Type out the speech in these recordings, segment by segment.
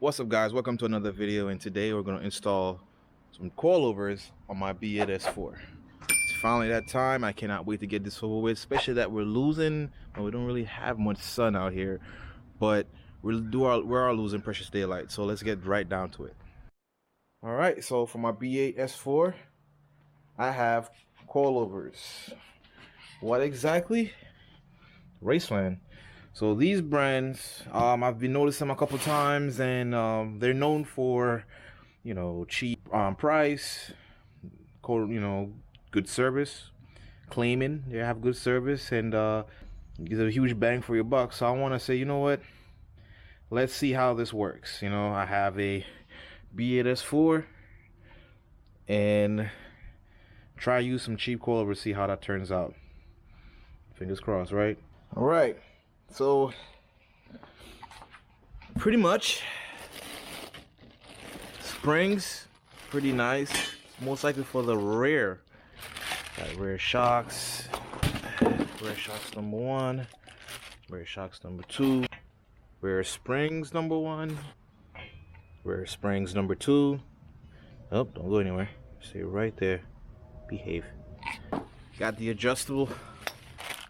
What's up, guys? Welcome to another video, and today we're going to install some coilovers on my B8 S4. It's finally that time. I cannot wait to get this over with, especially that we're losing, well, we don't really have much sun out here, but we are losing precious daylight, so let's get right down to it. All right, so for my B8 S4, I have coilovers. What exactly? Raceland. So these brands, I've been noticing them a couple times, and they're known for, cheap price, good service, claiming they have good service, and get a huge bang for your buck. So I want to say, you know what? Let's see how this works. I have a B8 S4, and try use some cheap coilovers, see how that turns out. Fingers crossed, right? All right. So pretty much springs, pretty nice. Most likely for the rear. Got rear shocks. Rear shocks number 1. Rear shocks number 2. Rear springs number 1. Rear springs number 2. Oh, don't go anywhere. Stay right there. Behave. Got the adjustable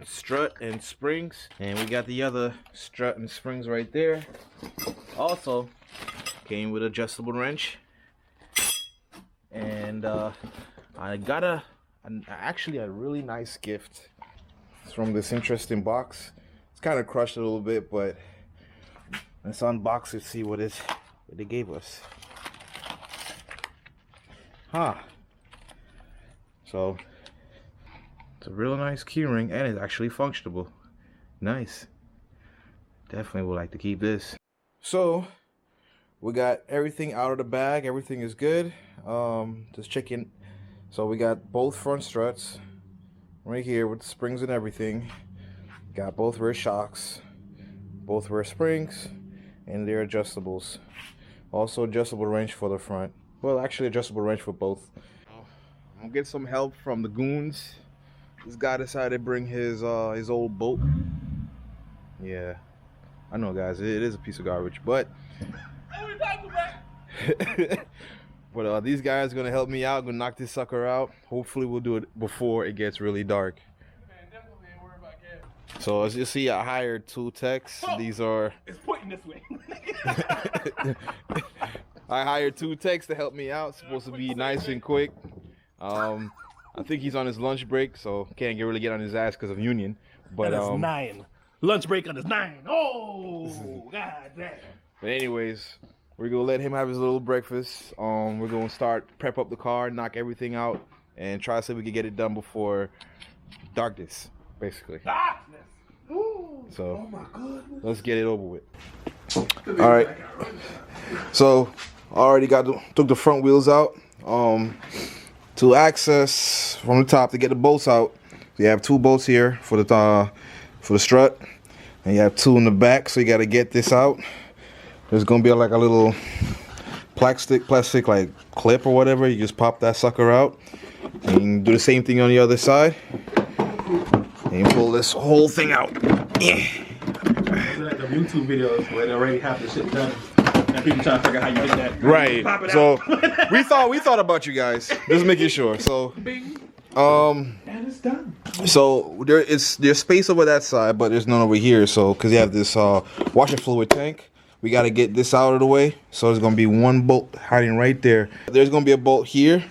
strut and springs, and we got the other strut and springs right there. Also came with adjustable wrench, and I got actually a really nice gift from this interesting box. It's kind of crushed a little bit, but let's unbox it, see what they gave us. So it's a real nice keyring, and it's actually functionable. Nice. Definitely would like to keep this. So we got everything out of the bag. Everything is good. Just checking. So we got both front struts right here with the springs and everything. Got both rear shocks, both rear springs, and their adjustables. Also adjustable wrench for the front. Well, actually adjustable wrench for both. I'm gonna get some help from the goons. This guy decided to bring his old boat. Yeah, I know, guys, it is a piece of garbage, but but these guys are gonna help me out. Gonna knock this sucker out. Hopefully, we'll do it before it gets really dark. Man, definitely ain't worried about gas. So as you see, I hired 2 techs. These are. It's pointing this way. I hired 2 techs to help me out. Supposed to be nice and quick. I think he's on his lunch break, so can't really get on his ass because of union. But that is 9. Lunch break on his 9. Oh, god damn. But anyways, we're gonna let him have his little breakfast. We're gonna start prep up the car, knock everything out, and try to see if we can get it done before darkness, basically. Darkness. Ooh, So oh my goodness. let's get it over with. All right. So I already took the front wheels out. To access from the top to get the bolts out, you have 2 bolts here for the strut, and you have 2 in the back. So you got to get this out. There's gonna be like a little plastic like clip or whatever. You just pop that sucker out, and you can do the same thing on the other side, and you pull this whole thing out. Yeah. Like the YouTube videos where they already have the shit done. And people trying to figure out how you did that. Right. Pop it So out. we thought about you guys. Just making sure. So Bing. And it's done. so there's space over that side, but there's none over here. So because you have this washer fluid tank, we got to get this out of the way. So there's gonna be 1 bolt hiding right there. There's gonna be a bolt here,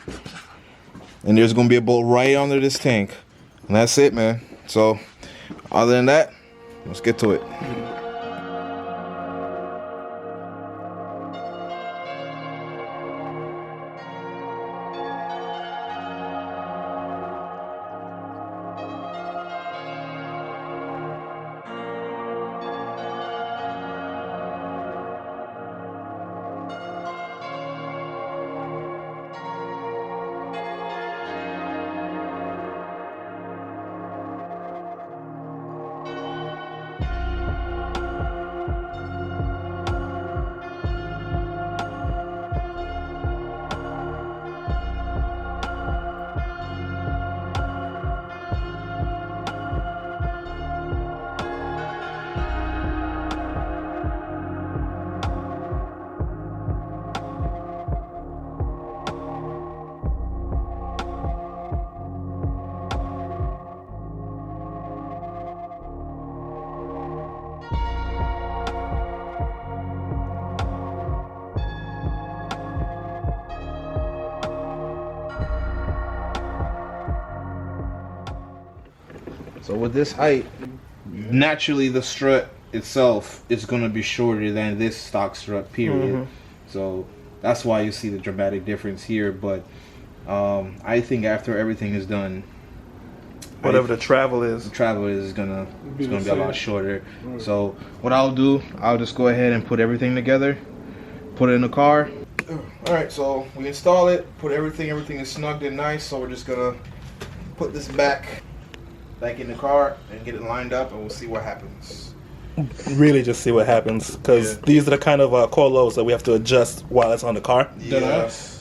and there's gonna be a bolt right under this tank, and that's it, man. So other than that, let's get to it. So with this height, naturally the strut itself is going to be shorter than this stock strut, period. So that's why you see the dramatic difference here. But I think after everything is done, whatever the travel is gonna be a lot shorter. So what I'll do, I'll just go ahead and put everything together, put it in the car. All right, so we install it, put everything is snugged in nice. So we're just gonna put this back in the car and get it lined up, and we'll see what happens. Really just see what happens, because these are the kind of coilovers that we have to adjust while it's on the car.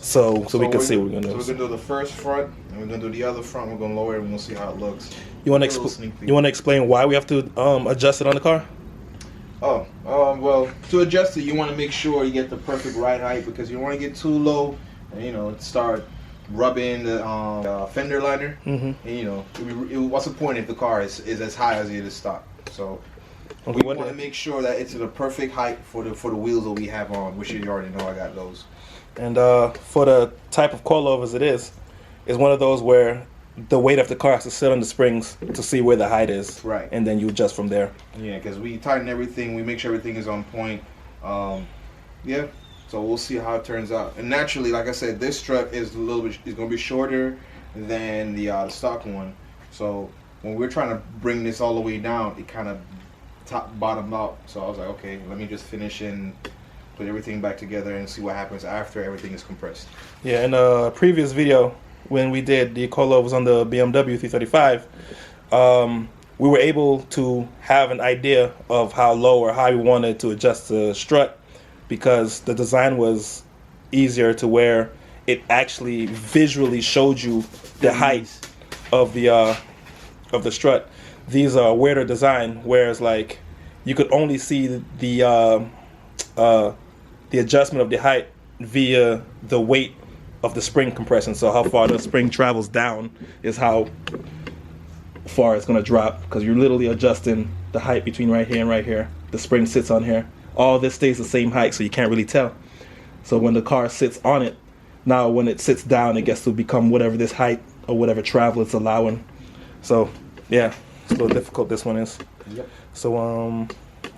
So we can see what we're gonna do. So we're gonna do the first front, and we're gonna do the other front. We're gonna lower it, and we'll see how it looks. You want to explain why we have to adjust it on the car? Well, to adjust it, you want to make sure you get the perfect ride height, because you don't want to get too low, and start rubbing the fender liner. And what's the point if the car is as high as it is stock? So we want to make sure that it's the perfect height for the wheels that we have on, which you already know I got those. And for the type of coilovers it's one of those where the weight of the car has to sit on the springs to see where the height is. Right. And then you adjust from there. Yeah, because we tighten everything, we make sure everything is on point. Yeah, so we'll see how it turns out. And naturally, like I said, this strut is going to be shorter than the stock one. So when we're trying to bring this all the way down, it kind of bottom out. So I was like, okay, let me just finish and put everything back together and see what happens after everything is compressed. Yeah, in a previous video when we did the coilovers on the BMW 335, we were able to have an idea of how low or high we wanted to adjust the strut, because the design was easier to where it actually visually showed you the height of the strut. These are a weirder design, whereas like you could only see the adjustment of the height via the weight of the spring compression. So how far the spring travels down is how far it's going to drop, because you're literally adjusting the height between right here and right here. The spring sits on here. All this stays the same height, so you can't really tell. So when the car sits on it, now when it sits down, it gets to become whatever this height or whatever travel it's allowing. So yeah, it's a little difficult, this one is. Yep. So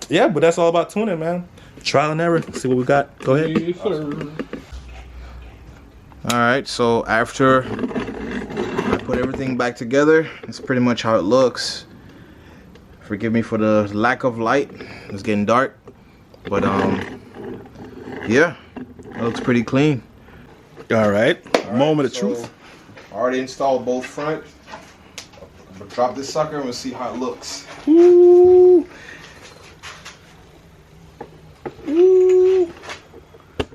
yeah, but that's all about tuning, man. Trial and error. See what we got. Go ahead. Yes, sir. All right, so after I put everything back together, it's pretty much how it looks. Forgive me for the lack of light. It's getting dark, but yeah, it looks pretty clean. All right. Moment of so truth. I already installed both front. I'm gonna drop this sucker and we'll see how it looks. Ooh. Ooh.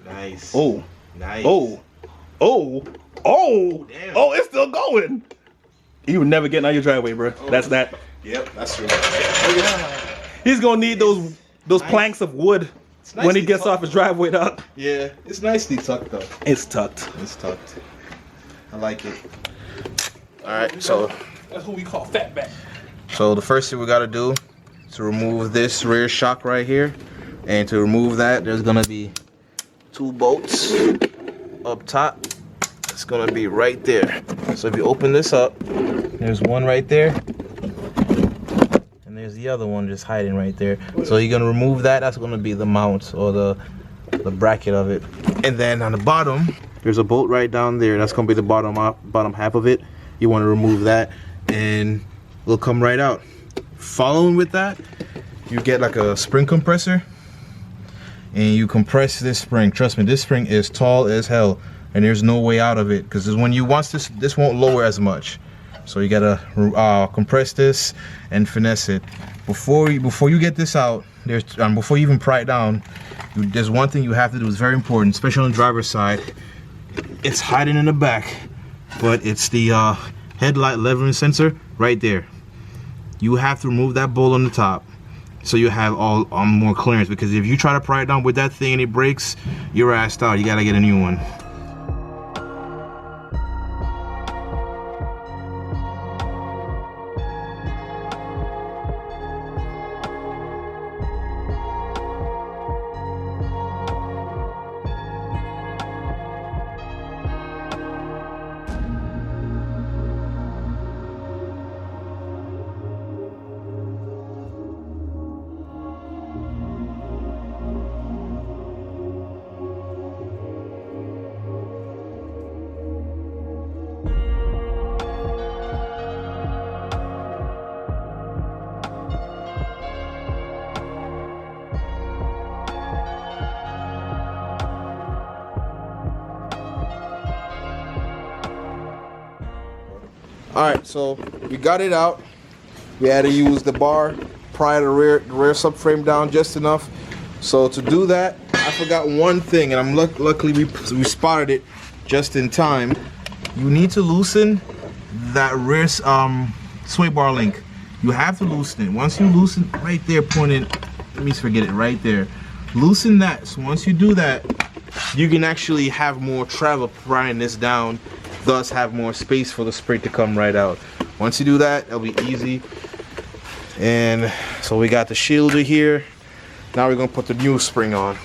Nice. Oh. Nice. Oh. Oh. Oh. Damn. Oh, it's still going. You would never get out your driveway, bro. Oh. That's that. Yep, that's true. He's gonna need those nice. planks of wood when he gets off his driveway, dog. Yeah, it's nicely tucked though. It's tucked. It's tucked. I like it. All right, so That's what we call fatback. So the first thing we gotta do is to remove this rear shock right here. And to remove that, there's gonna be 2 bolts up top. It's gonna be right there. So if you open this up, there's one right there. And there's the other one just hiding right there. So you're gonna remove that. That's gonna be the mount or the bracket of it. And then on the bottom, there's a bolt right down there. That's gonna be the bottom half of it. You wanna remove that and it'll come right out. Following with that, you get like a spring compressor and you compress this spring. Trust me, this spring is tall as hell and there's no way out of it, because when you want this won't lower as much. So you gotta compress this and finesse it. Before you get this out, before you even pry it down, there's one thing you have to do. It's very important, especially on the driver's side. It's hiding in the back, but it's the headlight leveling sensor right there. You have to remove that bolt on the top so you have all more clearance, because if you try to pry it down with that thing and it breaks, you're assed out. You gotta get a new one. Alright, so we got it out. We had to use the bar, pry the rear subframe down just enough. So to do that, I forgot one thing, and I'm luckily we spotted it just in time. You need to loosen that rear sway bar link. You have to loosen it. Once you loosen right there, pointed, let me forget it right there. Loosen that. So once you do that, you can actually have more travel prying this down, thus have more space for the spring to come right out. Once you do that, it'll be easy. And so we got the shielder here. Now we're gonna put the new spring on.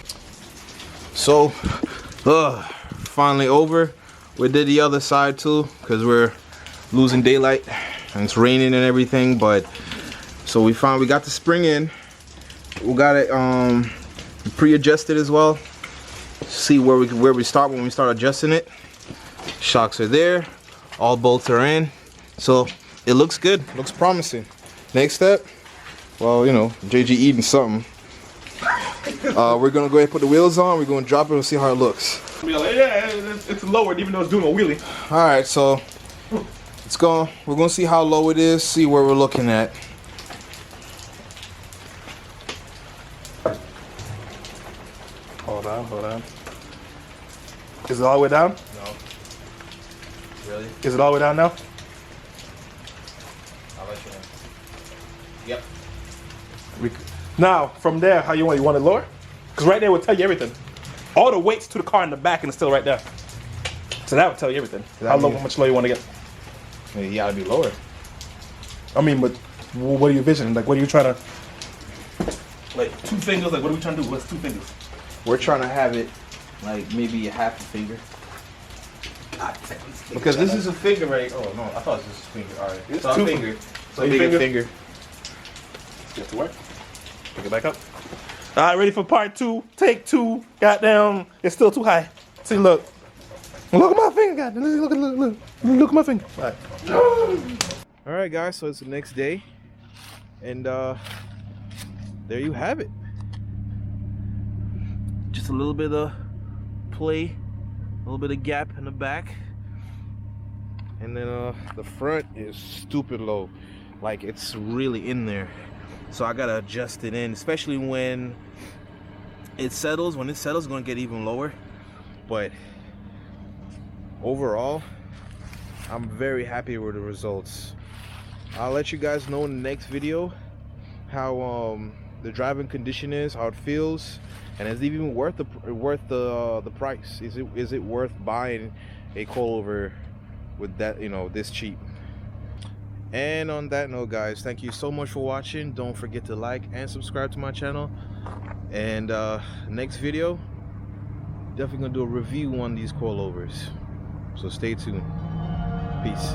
So, finally over. We did the other side too, because we're losing daylight and it's raining and everything. But so we got the spring in. We got it pre-adjusted as well. See where we start when we start adjusting it. Shocks are there. All bolts are in. So it looks good. Looks promising. Next step, well, you know, JG eating something. We're gonna go ahead and put the wheels on. We're gonna drop it and see how it looks. Yeah, it's lowered even though it's doing a wheelie. All right, so we're gonna see how low it is. See where we're looking at. Hold on. Is it all the way down? No. Really? Is it all the way down now? I'll let you know. Yep. Now, from there, how you want it lower? Because right there will tell you everything. All the weights to the car in the back and it's still right there. So that would tell you everything. How much lower you want to get? You gotta be lower. I mean, but what are you envisioning? Like, what are you trying to... Like, 2 fingers? Like, what are we trying to do? What's 2 fingers? We're trying to have it like maybe a half a finger. Because this is a finger, right? Oh no, I thought this was a finger. All right, it's a finger. So a bigger finger. Just to work. Pick it back up. All right, ready for part 2. Take 2. Goddamn, it's still too high. See, look. Look at my finger. Goddamn, look at my finger. All right. All right, guys. So it's the next day, and there you have it. Just a little bit of play, a little bit of gap in the back, and then the front is stupid low, like it's really in there. So I gotta adjust it in, especially when it settles. When it settles, it's gonna get even lower. But overall, I'm very happy with the results. I'll let you guys know in the next video how the driving condition is, how it feels, and is it even worth the price? Is it worth buying a coilover with that, you know, this cheap? And on that note, guys, thank you so much for watching. Don't forget to like and subscribe to my channel. And next video, definitely gonna do a review on these coilovers. So stay tuned. Peace.